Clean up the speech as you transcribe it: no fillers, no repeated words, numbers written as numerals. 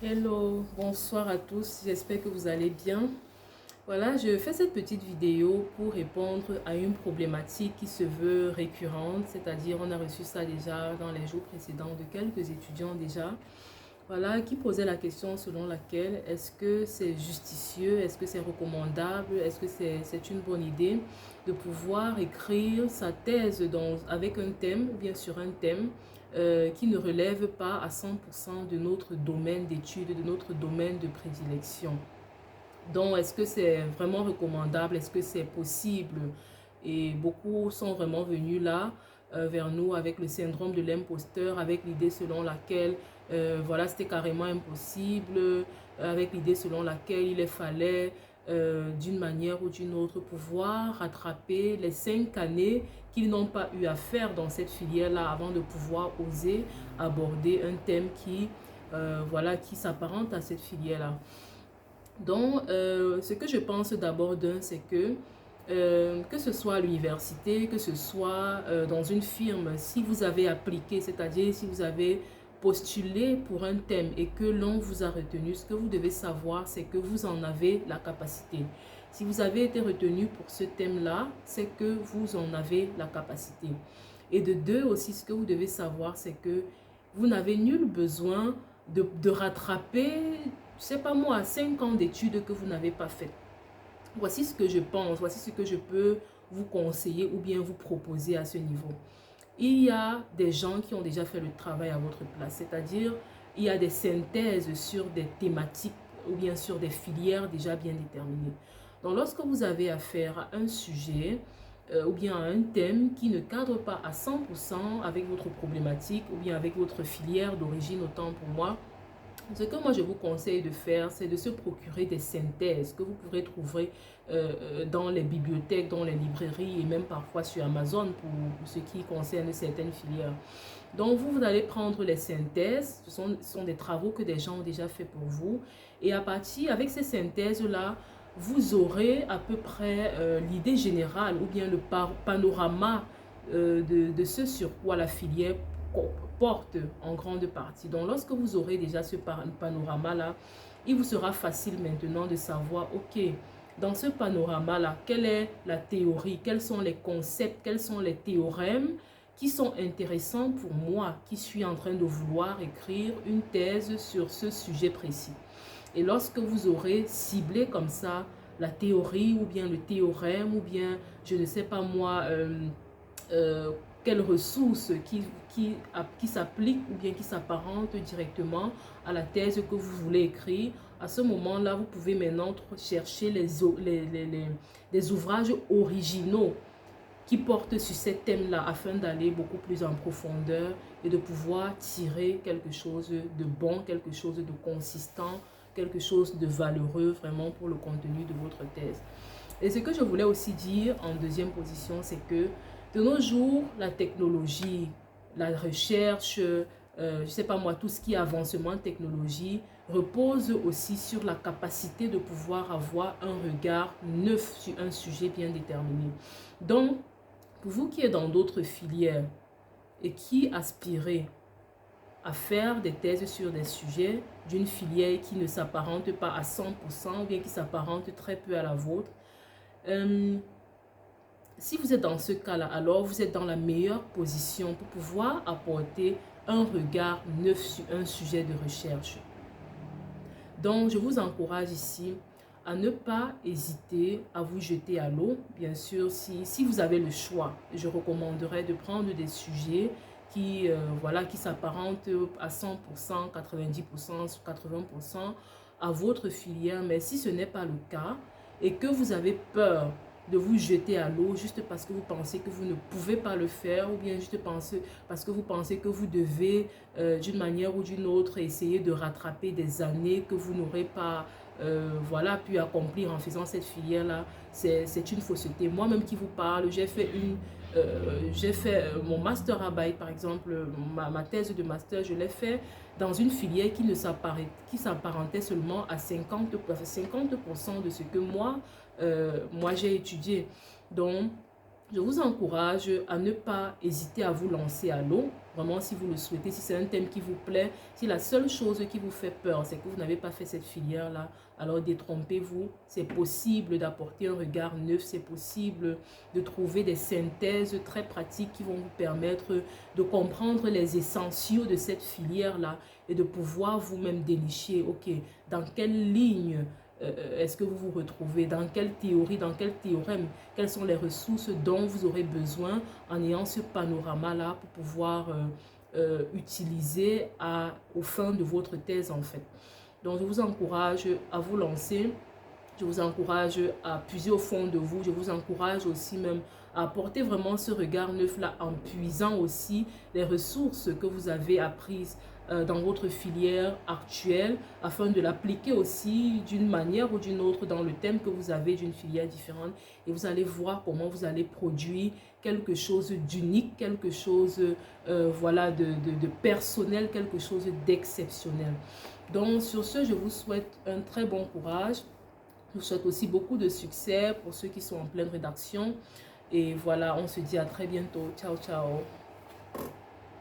Hello, bonsoir à tous, j'espère que vous allez bien. Voilà, je fais cette petite vidéo pour répondre à une problématique qui se veut récurrente, c'est-à-dire on a reçu ça déjà dans les jours précédents de quelques étudiants déjà, voilà, qui posaient la question selon laquelle est-ce que c'est justicieux, est-ce que c'est recommandable, est-ce que c'est une bonne idée de pouvoir écrire sa thèse avec un thème, bien sûr un thème, qui ne relève pas à 100% de notre domaine d'étude, de notre domaine de prédilection. Donc, est-ce que c'est vraiment recommandable? Est-ce que c'est possible? Et beaucoup sont vraiment venus là, vers nous, avec le syndrome de l'imposteur, avec l'idée selon laquelle, voilà, c'était carrément impossible, avec l'idée selon laquelle il fallait, d'une manière ou d'une autre, pouvoir rattraper les 5 années qu'ils n'ont pas eu à faire dans cette filière-là avant de pouvoir oser aborder un thème qui, voilà, qui s'apparente à cette filière-là. Donc, ce que je pense d'abord d'un, c'est que ce soit à l'université, que ce soit dans une firme, si vous avez appliqué, c'est-à-dire si vous avez postulé pour un thème et que l'on vous a retenu, ce que vous devez savoir, c'est que vous en avez la capacité. Si vous avez été retenu pour ce thème-là, c'est que vous en avez la capacité. Et de deux aussi, ce que vous devez savoir, c'est que vous n'avez nul besoin de rattraper, je sais pas moi, 5 ans d'études que vous n'avez pas faites. Voici ce que je pense, voici ce que je peux vous conseiller ou bien vous proposer à ce niveau. Il y a des gens qui ont déjà fait le travail à votre place, c'est-à-dire il y a des synthèses sur des thématiques ou bien sur des filières déjà bien déterminées. Donc lorsque vous avez affaire à un sujet ou bien à un thème qui ne cadre pas à 100% avec votre problématique ou bien avec votre filière d'origine, autant pour moi, ce que moi je vous conseille de faire, c'est de se procurer des synthèses que vous pourrez trouver dans les bibliothèques, dans les librairies et même parfois sur Amazon pour ce qui concerne certaines filières. Donc vous allez prendre les synthèses, ce sont des travaux que des gens ont déjà fait pour vous. Et à partir, avec ces synthèses-là, vous aurez à peu près l'idée générale ou bien le panorama de ce sur quoi la filière porte en grande partie. Donc, lorsque vous aurez déjà ce panorama-là, il vous sera facile maintenant de savoir, ok, dans ce panorama-là, quelle est la théorie, quels sont les concepts, quels sont les théorèmes qui sont intéressants pour moi, qui suis en train de vouloir écrire une thèse sur ce sujet précis. Et lorsque vous aurez ciblé comme ça la théorie ou bien le théorème ou bien, je ne sais pas moi, euh, quelles ressources qui s'appliquent ou bien qui s'apparentent directement à la thèse que vous voulez écrire. À ce moment-là, vous pouvez maintenant chercher les ouvrages originaux qui portent sur ces thèmes-là afin d'aller beaucoup plus en profondeur et de pouvoir tirer quelque chose de bon, quelque chose de consistant, quelque chose de valeureux vraiment pour le contenu de votre thèse. Et ce que je voulais aussi dire en deuxième position, c'est que de nos jours, la technologie, la recherche, je ne sais pas moi, tout ce qui est avancement de technologie, repose aussi sur la capacité de pouvoir avoir un regard neuf sur un sujet bien déterminé. Donc, pour vous qui êtes dans d'autres filières et qui aspirez à faire des thèses sur des sujets d'une filière qui ne s'apparente pas à 100% ou bien qui s'apparente très peu à la vôtre, si vous êtes dans ce cas-là, alors vous êtes dans la meilleure position pour pouvoir apporter un regard neuf sur un sujet de recherche. Donc, je vous encourage ici à ne pas hésiter à vous jeter à l'eau. Bien sûr, si vous avez le choix, je recommanderais de prendre des sujets qui, voilà, qui s'apparentent à 100%, 90%, 80% à votre filière. Mais si ce n'est pas le cas et que vous avez peur de vous jeter à l'eau juste parce que vous pensez que vous ne pouvez pas le faire ou bien juste parce que vous pensez que vous devez d'une manière ou d'une autre essayer de rattraper des années que vous n'aurez pas voilà, pu accomplir en faisant cette filière-là, c'est une fausseté. Moi-même qui vous parle, j'ai fait mon master à Baye, par exemple, ma thèse de master, je l'ai fait dans une filière qui s'apparentait seulement à 50% de ce que moi j'ai étudié. Donc, Je vous encourage à ne pas hésiter à vous lancer à l'eau. Vraiment, si vous le souhaitez, si c'est un thème qui vous plaît, si la seule chose qui vous fait peur, c'est que vous n'avez pas fait cette filière-là, alors détrompez-vous. C'est possible d'apporter un regard neuf, c'est possible de trouver des synthèses très pratiques qui vont vous permettre de comprendre les essentiaux de cette filière-là et de pouvoir vous-même dénicher, ok, dans quelle ligne est-ce que vous vous retrouvez, dans quelle théorie, dans quel théorème, quelles sont les ressources dont vous aurez besoin en ayant ce panorama-là pour pouvoir utiliser au fin de votre thèse en fait. Donc je vous encourage à vous lancer, je vous encourage à puiser au fond de vous, je vous encourage aussi même à apporter vraiment ce regard neuf-là en puisant aussi les ressources que vous avez apprises dans votre filière actuelle afin de l'appliquer aussi d'une manière ou d'une autre dans le thème que vous avez d'une filière différente et vous allez voir comment vous allez produire quelque chose d'unique, quelque chose voilà, de personnel, quelque chose d'exceptionnel. Donc sur ce, je vous souhaite un très bon courage. Je vous souhaite aussi beaucoup de succès pour ceux qui sont en pleine rédaction. Et voilà, on se dit à très bientôt. Ciao, ciao.